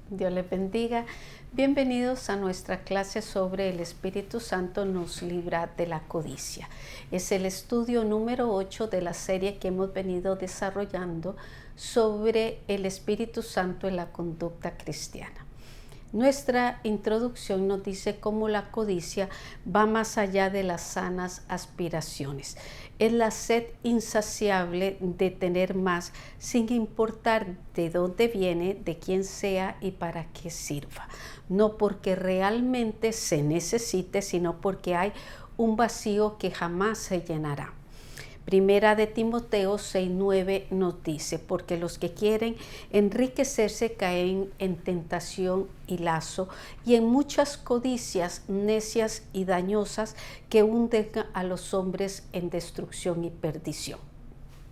Dios les bendiga. Bienvenidos a nuestra clase sobre el Espíritu Santo nos libra de la codicia. Es el estudio número 8 de la serie que hemos venido desarrollando sobre el Espíritu Santo en la conducta cristiana. Nuestra introducción nos dice cómo la codicia va más allá de las sanas aspiraciones. Es la sed insaciable de tener más sin importar de dónde viene, de quién sea y para qué sirva. No porque realmente se necesite, sino porque hay un vacío que jamás se llenará. Primera de Timoteo 6:9 nos dice, porque los que quieren enriquecerse caen en tentación y lazo y en muchas codicias necias y dañosas que hunden a los hombres en destrucción y perdición.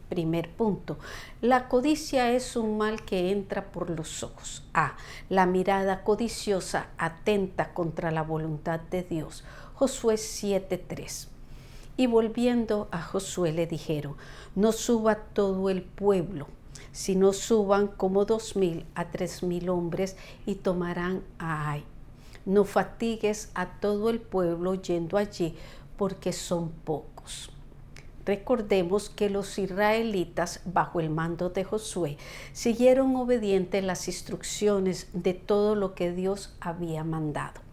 Primer punto, la codicia es un mal que entra por los ojos. A. La mirada codiciosa atenta contra la voluntad de Dios. Josué 7:3. Y volviendo a Josué le dijeron, no suba todo el pueblo, sino suban como 2,000 a 3,000 hombres y tomarán a Ai. No fatigues a todo el pueblo yendo allí, porque son pocos. Recordemos que los israelitas, bajo el mando de Josué, siguieron obedientes las instrucciones de todo lo que Dios había mandado.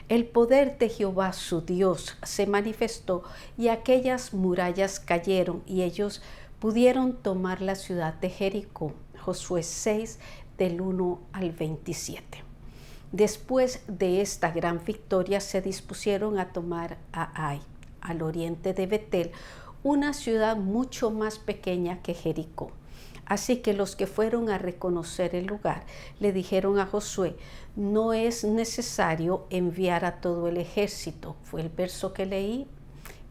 El poder de Jehová su Dios se manifestó y aquellas murallas cayeron y ellos pudieron tomar la ciudad de Jericó. Josué 6 del 1 al 27. Después de esta gran victoria se dispusieron a tomar a Ai, al oriente de Betel, una ciudad mucho más pequeña que Jericó. Así que los que fueron a reconocer el lugar le dijeron a Josué, no es necesario enviar a todo el ejército. Fue el verso que leí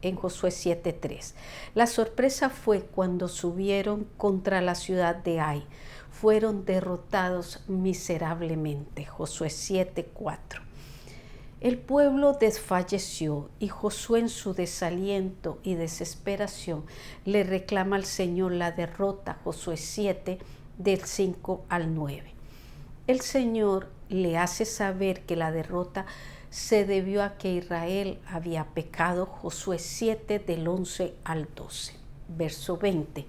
en Josué 7:3. La sorpresa fue cuando subieron contra la ciudad de Ai. Fueron derrotados miserablemente. Josué 7:4. El pueblo desfalleció y Josué en su desaliento y desesperación le reclama al Señor la derrota. Josué 7 del 5 al 9. El Señor le hace saber que la derrota se debió a que Israel había pecado. Josué 7 del 11 al 12. Verso 20.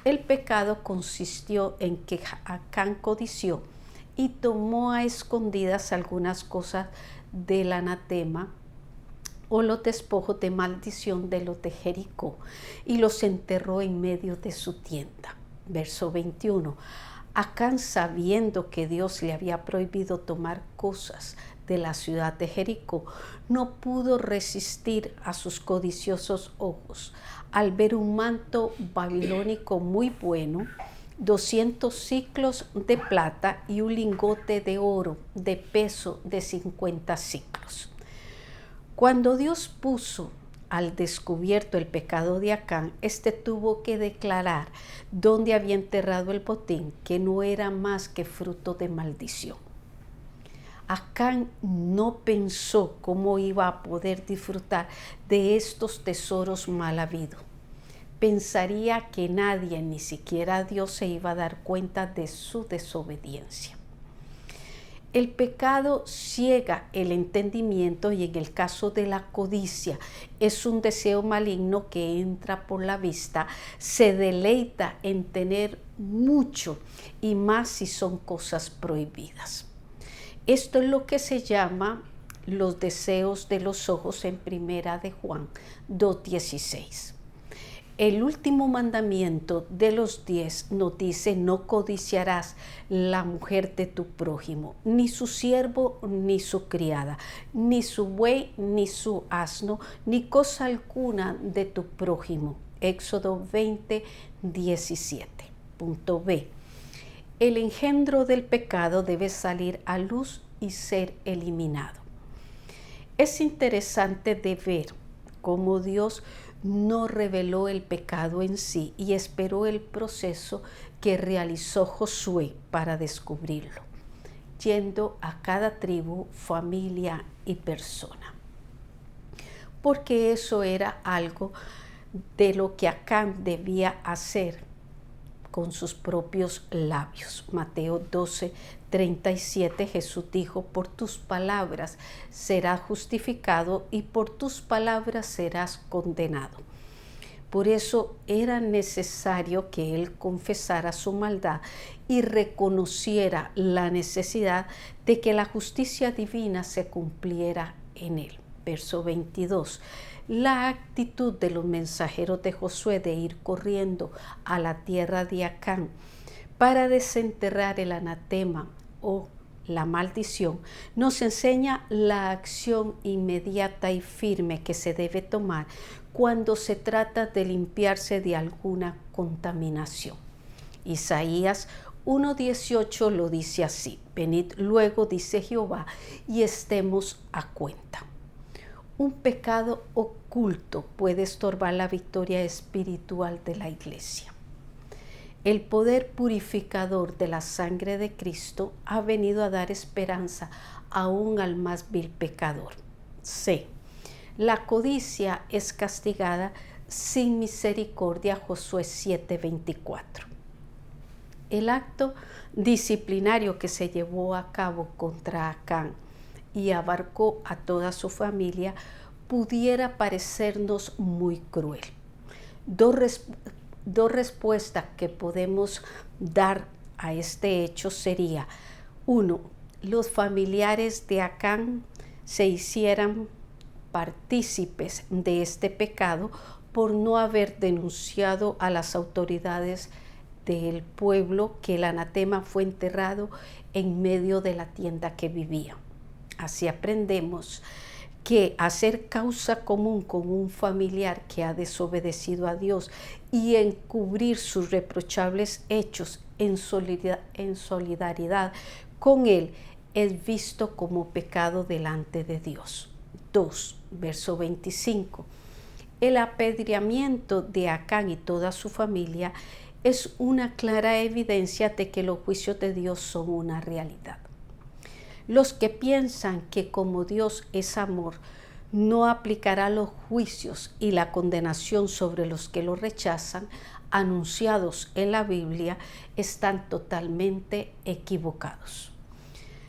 El pecado consistió en que Acán codició y tomó a escondidas algunas cosas del anatema o los despojos de maldición de los de Jericó y los enterró en medio de su tienda. Verso 21. Acán, sabiendo que Dios le había prohibido tomar cosas de la ciudad de Jericó, no pudo resistir a sus codiciosos ojos. Al ver un manto babilónico muy bueno, 200 siclos de plata y un lingote de oro de peso de 50 siclos. Cuando Dios puso al descubierto el pecado de Acán, este tuvo que declarar dónde había enterrado el botín, que no era más que fruto de maldición. Acán no pensó cómo iba a poder disfrutar de estos tesoros mal habidos. Pensaría que nadie, ni siquiera Dios, se iba a dar cuenta de su desobediencia. El pecado ciega el entendimiento y en el caso de la codicia es un deseo maligno que entra por la vista, se deleita en tener mucho y más si son cosas prohibidas. Esto es lo que se llama los deseos de los ojos en Primera de Juan 2:16. El último mandamiento de los 10 nos dice, no codiciarás la mujer de tu prójimo, ni su siervo, ni su criada, ni su buey, ni su asno, ni cosa alguna de tu prójimo. Éxodo 20:17. Punto B. El engendro del pecado debe salir a luz y ser eliminado. Es interesante de ver cómo Dios no reveló el pecado en sí y esperó el proceso que realizó Josué para descubrirlo, yendo a cada tribu, familia y persona. Porque eso era algo de lo que Acán debía hacer con sus propios labios. Mateo 12, 37 Jesús dijo: por tus palabras serás justificado y por tus palabras serás condenado. Por eso era necesario que él confesara su maldad y reconociera la necesidad de que la justicia divina se cumpliera en él. Verso 22. La actitud de los mensajeros de Josué de ir corriendo a la tierra de Acán para desenterrar el anatema o la maldición, nos enseña la acción inmediata y firme que se debe tomar cuando se trata de limpiarse de alguna contaminación. Isaías 1:18 lo dice así: venid luego, dice Jehová, y estemos a cuenta. Un pecado oculto puede estorbar la victoria espiritual de la iglesia. El poder purificador de la sangre de Cristo ha venido a dar esperanza aún al más vil pecador. C. La codicia es castigada sin misericordia. Josué 7:24. El acto disciplinario que se llevó a cabo contra Acán y abarcó a toda su familia pudiera parecernos muy cruel. Dos respuestas que podemos dar a este hecho sería: 1. Los familiares de Acán se hicieran partícipes de este pecado por no haber denunciado a las autoridades del pueblo que el anatema fue enterrado en medio de la tienda que vivía. Así aprendemos que hacer causa común con un familiar que ha desobedecido a Dios y encubrir sus reprochables hechos en solidaridad con él es visto como pecado delante de Dios. 2. Verso 25. El apedreamiento de Acán y toda su familia es una clara evidencia de que los juicios de Dios son una realidad. Los que piensan que como Dios es amor, no aplicará los juicios y la condenación sobre los que lo rechazan, anunciados en la Biblia, están totalmente equivocados.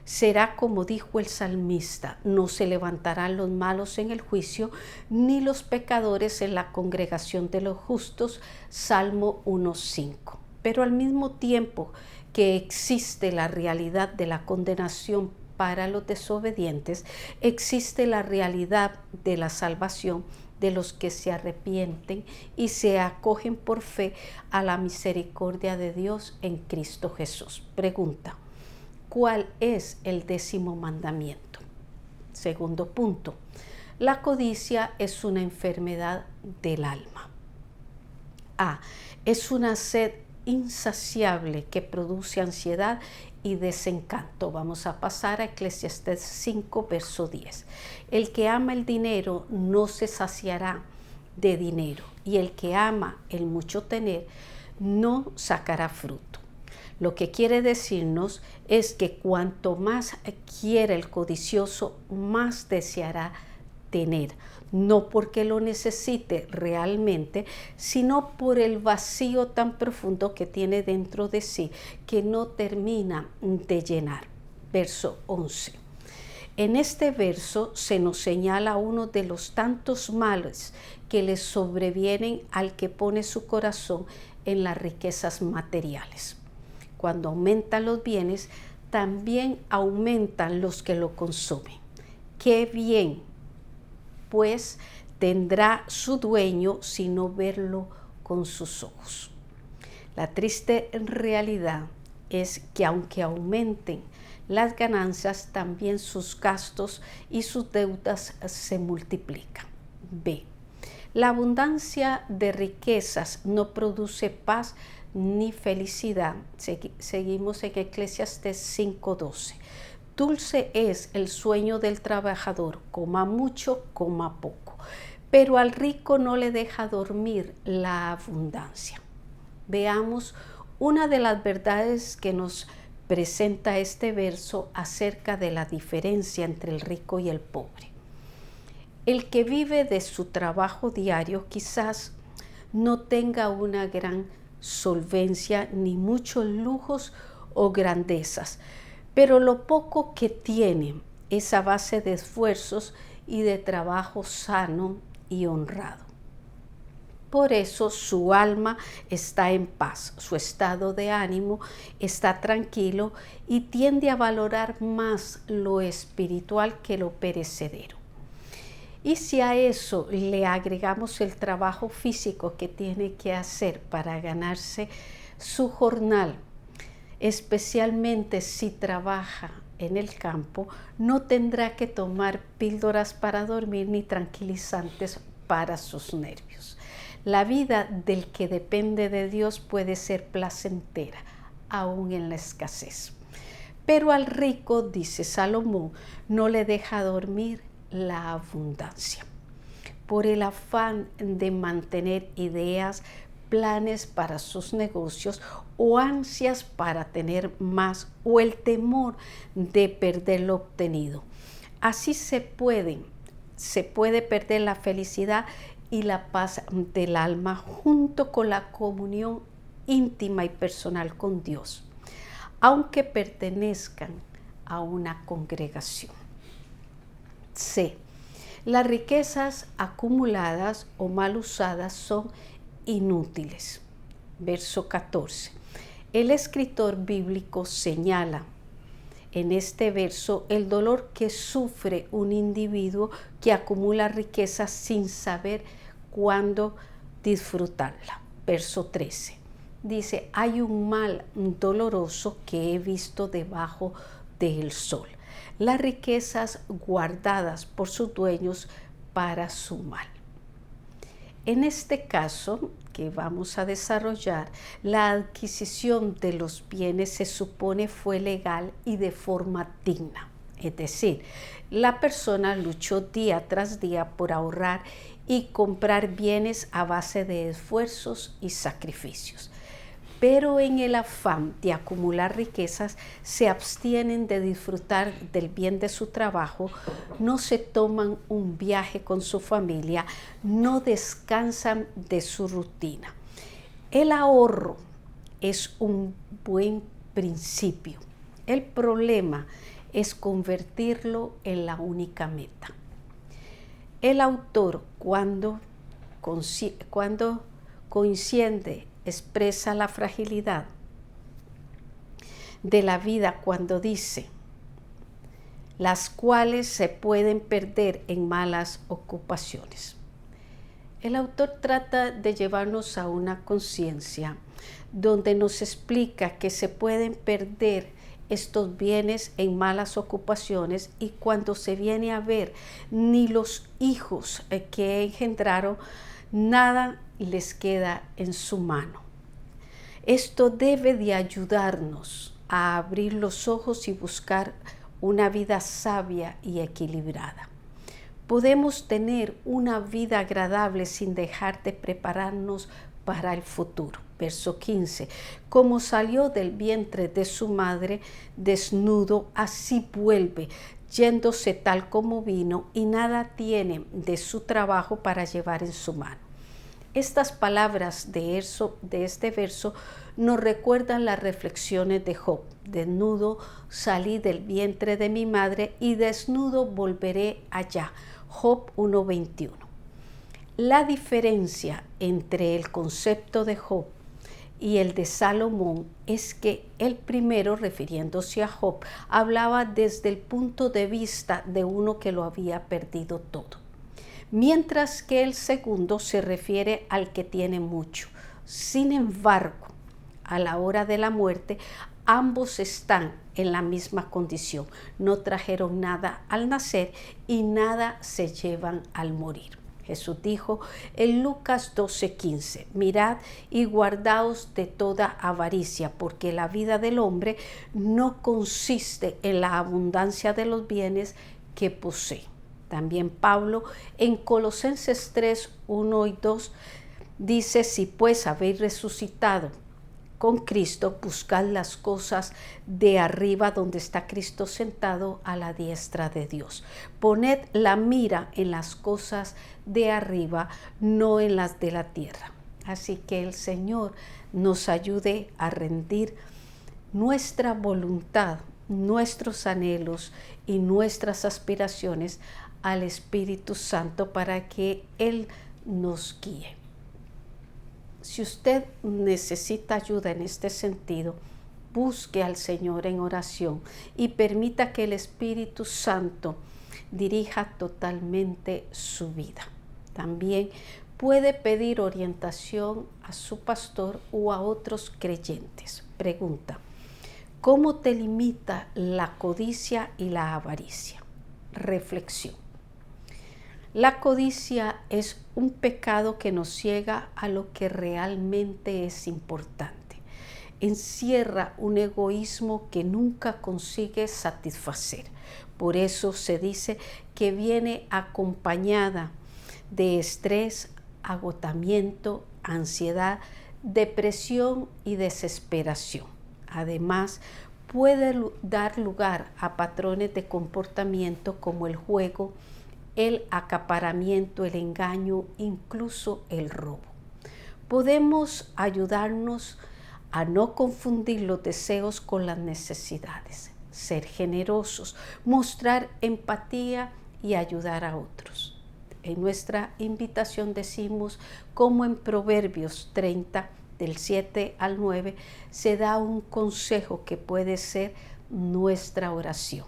Será como dijo el salmista: no se levantarán los malos en el juicio, ni los pecadores en la congregación de los justos. Salmo 1:5. Pero al mismo tiempo que existe la realidad de la condenación para los desobedientes, existe la realidad de la salvación de los que se arrepienten y se acogen por fe a la misericordia de Dios en Cristo Jesús. Pregunta: ¿cuál es el 10º mandamiento? Segundo punto: la codicia es una enfermedad del alma. A. Es una sed insaciable que produce ansiedad y desencanto. Vamos a pasar a Eclesiastés 5, verso 10. El que ama el dinero no se saciará de dinero, y el que ama el mucho tener no sacará fruto. Lo que quiere decirnos es que cuanto más quiere el codicioso, más deseará tener, no porque lo necesite realmente, sino por el vacío tan profundo que tiene dentro de sí, que no termina de llenar. Verso 11. En este verso se nos señala uno de los tantos males que le sobrevienen al que pone su corazón en las riquezas materiales. Cuando aumentan los bienes, también aumentan los que lo consumen. ¡Qué bien! Pues tendrá su dueño si no verlo con sus ojos. La triste realidad es que aunque aumenten las ganancias, también sus gastos y sus deudas se multiplican. B. La abundancia de riquezas no produce paz ni felicidad. Seguimos en Eclesiastés 5:12. Dulce es el sueño del trabajador, coma mucho, coma poco, pero al rico no le deja dormir la abundancia. Veamos una de las verdades que nos presenta este verso acerca de la diferencia entre el rico y el pobre. El que vive de su trabajo diario quizás no tenga una gran solvencia ni muchos lujos o grandezas, pero lo poco que tiene es a base de esfuerzos y de trabajo sano y honrado. Por eso su alma está en paz, su estado de ánimo está tranquilo y tiende a valorar más lo espiritual que lo perecedero. Y si a eso le agregamos el trabajo físico que tiene que hacer para ganarse su jornal, especialmente si trabaja en el campo, no tendrá que tomar píldoras para dormir ni tranquilizantes para sus nervios. La vida del que depende de Dios puede ser placentera, aún en la escasez. Pero al rico, dice Salomón, no le deja dormir la abundancia. Por el afán de mantener ideas, planes para sus negocios o ansias para tener más o el temor de perder lo obtenido. Así se puede perder la felicidad y la paz del alma junto con la comunión íntima y personal con Dios, aunque pertenezcan a una congregación. C. Las riquezas acumuladas o mal usadas son inútiles. Verso 14. El escritor bíblico señala en este verso el dolor que sufre un individuo que acumula riquezas sin saber cuándo disfrutarla. Verso 13. Dice, hay un mal doloroso que he visto debajo del sol. Las riquezas guardadas por sus dueños para su mal. En este caso que vamos a desarrollar, la adquisición de los bienes se supone fue legal y de forma digna. Es decir, la persona luchó día tras día por ahorrar y comprar bienes a base de esfuerzos y sacrificios. Pero en el afán de acumular riquezas se abstienen de disfrutar del bien de su trabajo, no se toman un viaje con su familia, no descansan de su rutina. El ahorro es un buen principio. El problema es convertirlo en la única meta. El autor, cuando coincide, expresa la fragilidad de la vida cuando dice, las cuales se pueden perder en malas ocupaciones. El autor trata de llevarnos a una conciencia donde nos explica que se pueden perder estos bienes en malas ocupaciones y cuando se viene a ver, ni los hijos que engendraron, nada les queda en su mano. Esto debe de ayudarnos a abrir los ojos y buscar una vida sabia y equilibrada. Podemos tener una vida agradable sin dejar de prepararnos para el futuro. Verso 15. Como salió del vientre de su madre desnudo, así vuelve, yéndose tal como vino, y nada tiene de su trabajo para llevar en su mano. Estas palabras de este verso nos recuerdan las reflexiones de Job. Desnudo salí del vientre de mi madre y desnudo volveré allá. Job 1:21. La diferencia entre el concepto de Job y el de Salomón es que el primero, refiriéndose a Job, hablaba desde el punto de vista de uno que lo había perdido todo, mientras que el segundo se refiere al que tiene mucho. Sin embargo, a la hora de la muerte, ambos están en la misma condición. No trajeron nada al nacer y nada se llevan al morir. Jesús dijo en Lucas 12:15, mirad y guardaos de toda avaricia, porque la vida del hombre no consiste en la abundancia de los bienes que posee. También Pablo en Colosenses 3:1 y 2 dice, si pues habéis resucitado con Cristo, buscad las cosas de arriba donde está Cristo sentado a la diestra de Dios. Poned la mira en las cosas de arriba, no en las de la tierra. Así que el Señor nos ayude a rendir nuestra voluntad nuestros anhelos y nuestras aspiraciones al Espíritu Santo para que Él nos guíe. Si usted necesita ayuda en este sentido, busque al Señor en oración y permita que el Espíritu Santo dirija totalmente su vida. También puede pedir orientación a su pastor o a otros creyentes. Pregunta: ¿cómo te limita la codicia y la avaricia? Reflexión. La codicia es un pecado que nos ciega a lo que realmente es importante. Encierra un egoísmo que nunca consigue satisfacer. Por eso se dice que viene acompañada de estrés, agotamiento, ansiedad, depresión y desesperación. Además, puede dar lugar a patrones de comportamiento como el juego, el acaparamiento, el engaño, incluso el robo. Podemos ayudarnos a no confundir los deseos con las necesidades, ser generosos, mostrar empatía y ayudar a otros. En nuestra invitación decimos, como en Proverbios 30, del 7 al 9, se da un consejo que puede ser nuestra oración.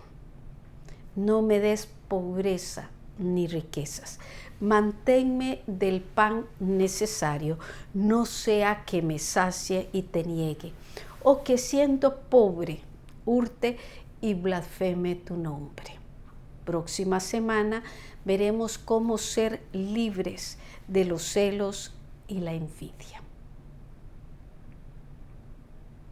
No me des pobreza ni riquezas. Manténme del pan necesario, no sea que me sacie y te niegue, o que siendo pobre hurte y blasfeme tu nombre. Próxima semana veremos cómo ser libres de los celos y la envidia.